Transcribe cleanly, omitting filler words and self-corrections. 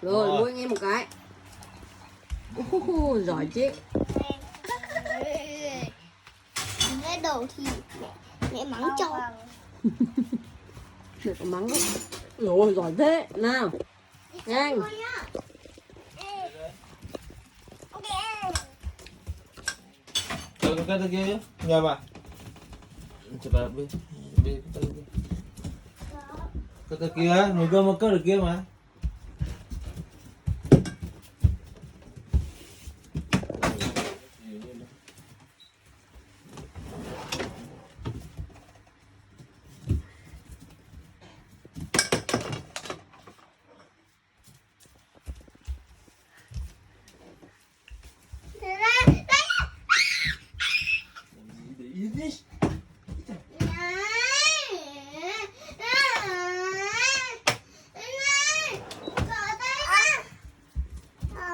Rồi mua anh em một cái. Giỏi chứ. Cái đầu thì mẹ mắng cho. Mẹ có mắng không? Rồi giỏi thế. Nào. Nhanh. Cái kia nhờ bà. Coba cái kia, nunggu mau ke kia mah.